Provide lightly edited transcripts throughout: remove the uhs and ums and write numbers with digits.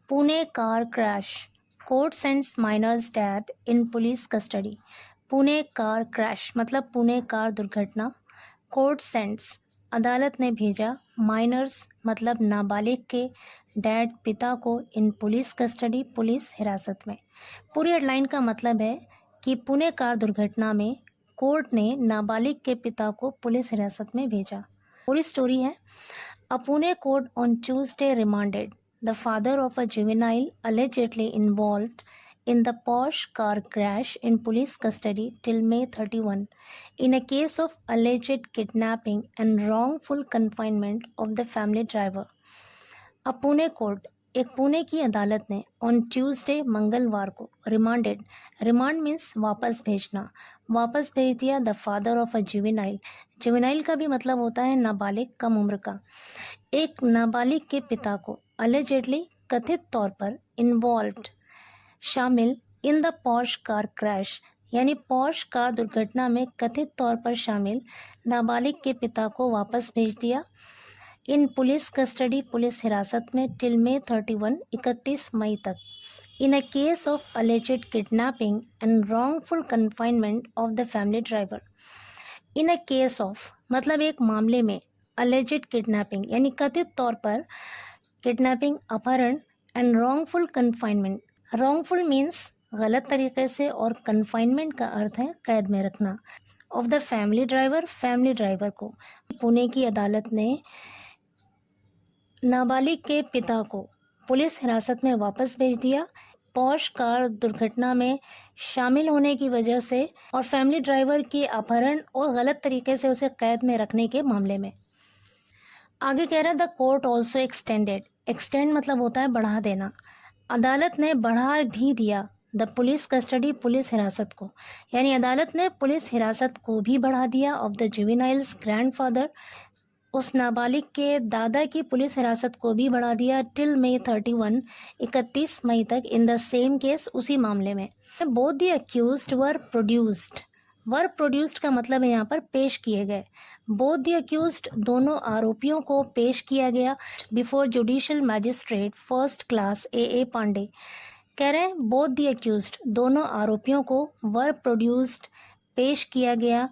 Pune car crash, court sends minor's dad in police custody. Pune car crash मतलब Pune car दुर्घटना। Court sends अदालत ने भेजा, माइनर्स मतलब नाबालिग के, डैड पिता को, इन पुलिस कस्टडी पुलिस हिरासत में। पूरी हेडलाइन का मतलब है कि पुणे कार दुर्घटना में कोर्ट ने नाबालिग के पिता को पुलिस हिरासत में भेजा। पूरी स्टोरी है, a Pune court on Tuesday remanded the father of a juvenile allegedly involved in the Porsche car crash in police custody till May 31 in a case of alleged kidnapping and wrongful confinement of the family driver. A Pune court एक पुणे की अदालत ने on Tuesday मंगलवार को remand means वापस भेजना, वापस भेज दिया the father of a juvenile. Juvenile का भी मतलब होता है नाबालिग, कम उम्र का। एक नाबालिग के पिता को अलेजेडली कथित तौर पर इन्वॉल्व्ड शामिल in the Porsche car crash यानी पॉर्श कार दुर्घटना में कथित तौर पर शामिल नाबालिग के पिता को वापस भेज दिया इन पुलिस कस्टडी पुलिस हिरासत में टिल May 31 31 मई तक in a case of alleged kidnapping and wrongful confinement of the family driver. In a case of मतलब एक मामले में, अलेजेड किडनैपिंग यानी कथित तौर पर किडनैपिंग अपहरण, and wrongful confinement, wrongful means गलत तरीके से, और कन्फाइनमेंट का अर्थ है कैद में रखना, ऑफ द फैमिली ड्राइवर को। पुणे की अदालत ने नाबालिग के पिता को पुलिस हिरासत में वापस भेज दिया पॉर्श कार दुर्घटना में शामिल होने की वजह से और फैमिली ड्राइवर के अपहरण और गलत तरीके से उसे कैद में रखने के मामले में। आगे कह रहा है द कोर्ट ऑल्सो एक्सटेंड मतलब होता है बढ़ा देना। अदालत ने बढ़ा भी दिया द पुलिस कस्टडी पुलिस हिरासत को, यानी अदालत ने पुलिस हिरासत को भी बढ़ा दिया ऑफ द जुवेनाइल्स ग्रैंडफादर, उस नाबालिग के दादा की पुलिस हिरासत को भी बढ़ा दिया टिल May 31 31 मई तक इन द सेम केस उसी मामले में। Both the accused were produced का मतलब है यहाँ पर पेश किए गए। बोथ द अक्यूज्ड दोनों आरोपियों को पेश किया गया before judicial magistrate first class A Pandey. कह रहे हैं बोथ द अक्यूज्ड दोनों आरोपियों को वर प्रोड्यूस्ड पेश किया गया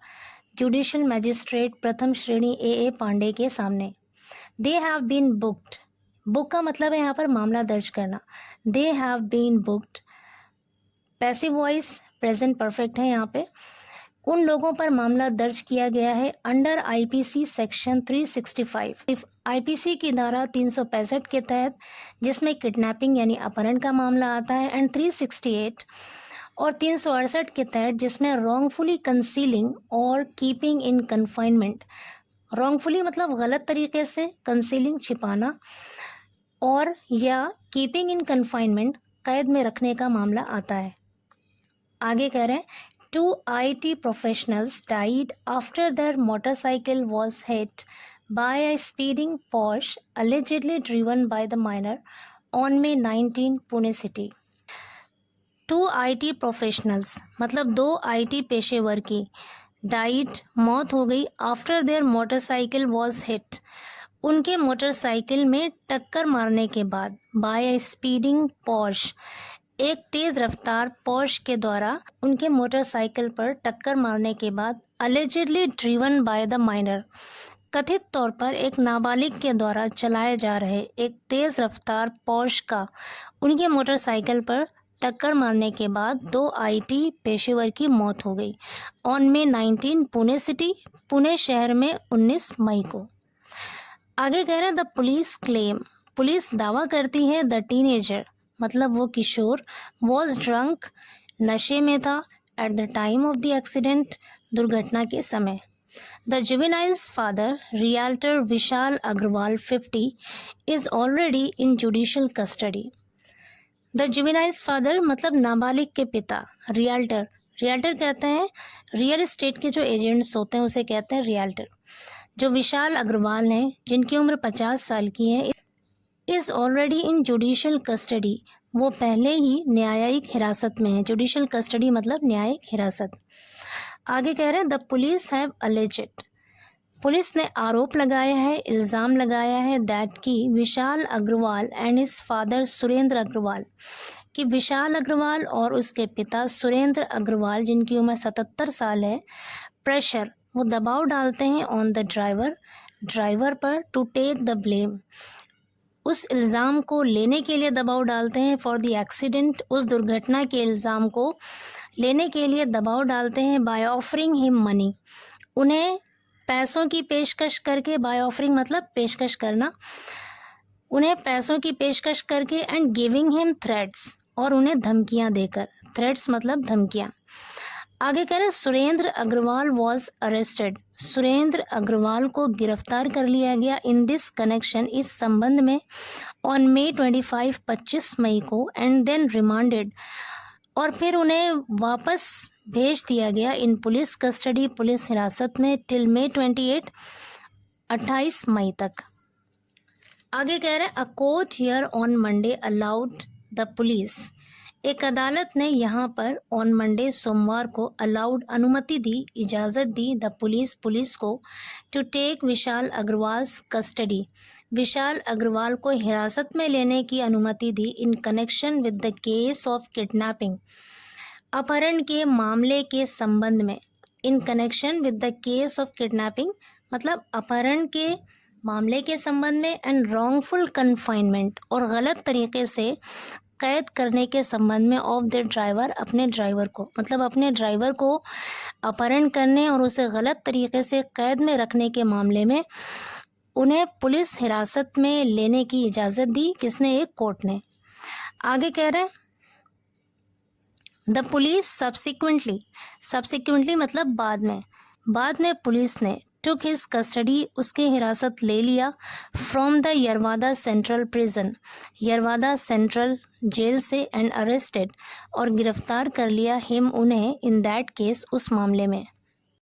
जुडिशियल मैजिस्ट्रेट प्रथम श्रेणी ए पांडे के सामने। They have been booked, book का मतलब है यहाँ पर मामला दर्ज करना। They have been booked, passive voice present perfect है यहाँ पे। उन लोगों पर मामला दर्ज किया गया है अंडर आईपीसी सेक्शन 365, आईपीसी की धारा 365 के तहत, जिसमें किडनैपिंग यानी अपहरण का मामला आता है, एंड 368 और 368 के तहत जिसमें रॉन्गफुली कंसीलिंग और कीपिंग इन कन्फाइनमेंट। रॉन्गफुली मतलब गलत तरीके से, कंसीलिंग छिपाना, और या कीपिंग इन कन्फाइनमेंट कैद में रखने का मामला आता है। आगे कह रहे हैं 2 IT professionals died after their motorcycle was hit by a speeding Porsche allegedly driven by the minor on May 19 Pune city. 2 IT professionals मतलब 2 IT पेशेवर की डाइड मौत हो गई after their motorcycle was hit उनके मोटरसाइकिल में टक्कर मारने के बाद, बाय अ स्पीडिंग Porsche एक तेज रफ्तार पोर्श के द्वारा उनके मोटरसाइकिल पर टक्कर मारने के बाद, allegedly driven by the minor कथित तौर पर एक नाबालिग के द्वारा चलाए जा रहे एक तेज रफ्तार पोर्श का उनके मोटरसाइकिल पर टक्कर मारने के बाद 2 IT पेशेवर की मौत हो गई on May 19 Pune city, Pune शहर में 19 मई को। आगे कह रहे हैं द पुलिस क्लेम, पुलिस दावा करती है द टीनेजर मतलब वो किशोर वॉज ड्रंक नशे में था at the time of the accident दुर्घटना के समय। The juvenile's father realtor Vishal Agarwal 50 is already in judicial custody. The juvenile's father मतलब नाबालिग के पिता, रियल्टर कहते हैं रियल एस्टेट के जो एजेंट्स होते हैं उसे कहते हैं रियल्टर, जो विशाल अग्रवाल हैं जिनकी उम्र 50 साल की है, is already in judicial custody वो पहले ही न्यायिक हिरासत में है। जुडिशियल कस्टडी मतलब न्यायिक हिरासत। आगे कह रहे हैं the police have alleged police ने आरोप लगाया है, इल्ज़ाम लगाया है दैट कि Vishal Agarwal and his father Surendra Agarwal, कि विशाल अग्रवाल और उसके पिता सुरेंद्र अग्रवाल जिनकी उम्र 77 साल है, प्रेशर वो दबाव डालते हैं ऑन द ड्राइवर पर टू टेक द ब्लेम, उस इल्ज़ाम को लेने के लिए दबाव डालते हैं फॉर द एक्सीडेंट, उस दुर्घटना के इल्ज़ाम को लेने के लिए दबाव डालते हैं बाय ऑफरिंग हिम मनी, उन्हें पैसों की पेशकश करके, बाय ऑफरिंग मतलब पेशकश करना, उन्हें पैसों की पेशकश करके एंड गिविंग हिम थ्रेट्स, और उन्हें धमकियां देकर, थ्रेट्स मतलब धमकियां। आगे कह रहे सुरेंद्र अग्रवाल वॉज अरेस्टेड, सुरेंद्र अग्रवाल को गिरफ्तार कर लिया गया इन दिस कनेक्शन, इस संबंध में, ऑन May 25 25 मई को, एंड देन रिमांडेड, और फिर उन्हें वापस भेज दिया गया इन पुलिस कस्टडी, पुलिस हिरासत में, टिल May 28 28 मई तक। आगे कह रहे हैं a court here on Monday allowed the police, एक अदालत ने यहाँ पर ऑन मंडे सोमवार को अलाउड अनुमति दी, इजाज़त दी द पुलिस को to take Vishal Agarwal's custody, Vishal Agarwal को हिरासत में लेने की अनुमति दी in connection with the case of kidnapping, अपहरण के मामले के संबंध में, in connection with the case of kidnapping मतलब अपहरण के मामले के संबंध में, एंड रॉन्गफुल कन्फाइनमेंट और गलत तरीके से कैद करने के संबंध में ऑफ द ड्राइवर, अपने ड्राइवर को, मतलब अपने ड्राइवर को अपहरण करने और उसे गलत तरीके से कैद में रखने के मामले में उन्हें पुलिस हिरासत में लेने की इजाज़त दी, किसने, एक कोर्ट ने। आगे कह रहे हैं द पुलिस सब्सिक्वेंटली मतलब बाद में पुलिस ने टुक हिज कस्टडी, उसकी हिरासत ले लिया, from the Yerwada central prison, Yerwada central jail से, एंड अरेस्टेड, और गिरफ्तार कर लिया हिम उन्हें, इन दैट केस उस मामले में।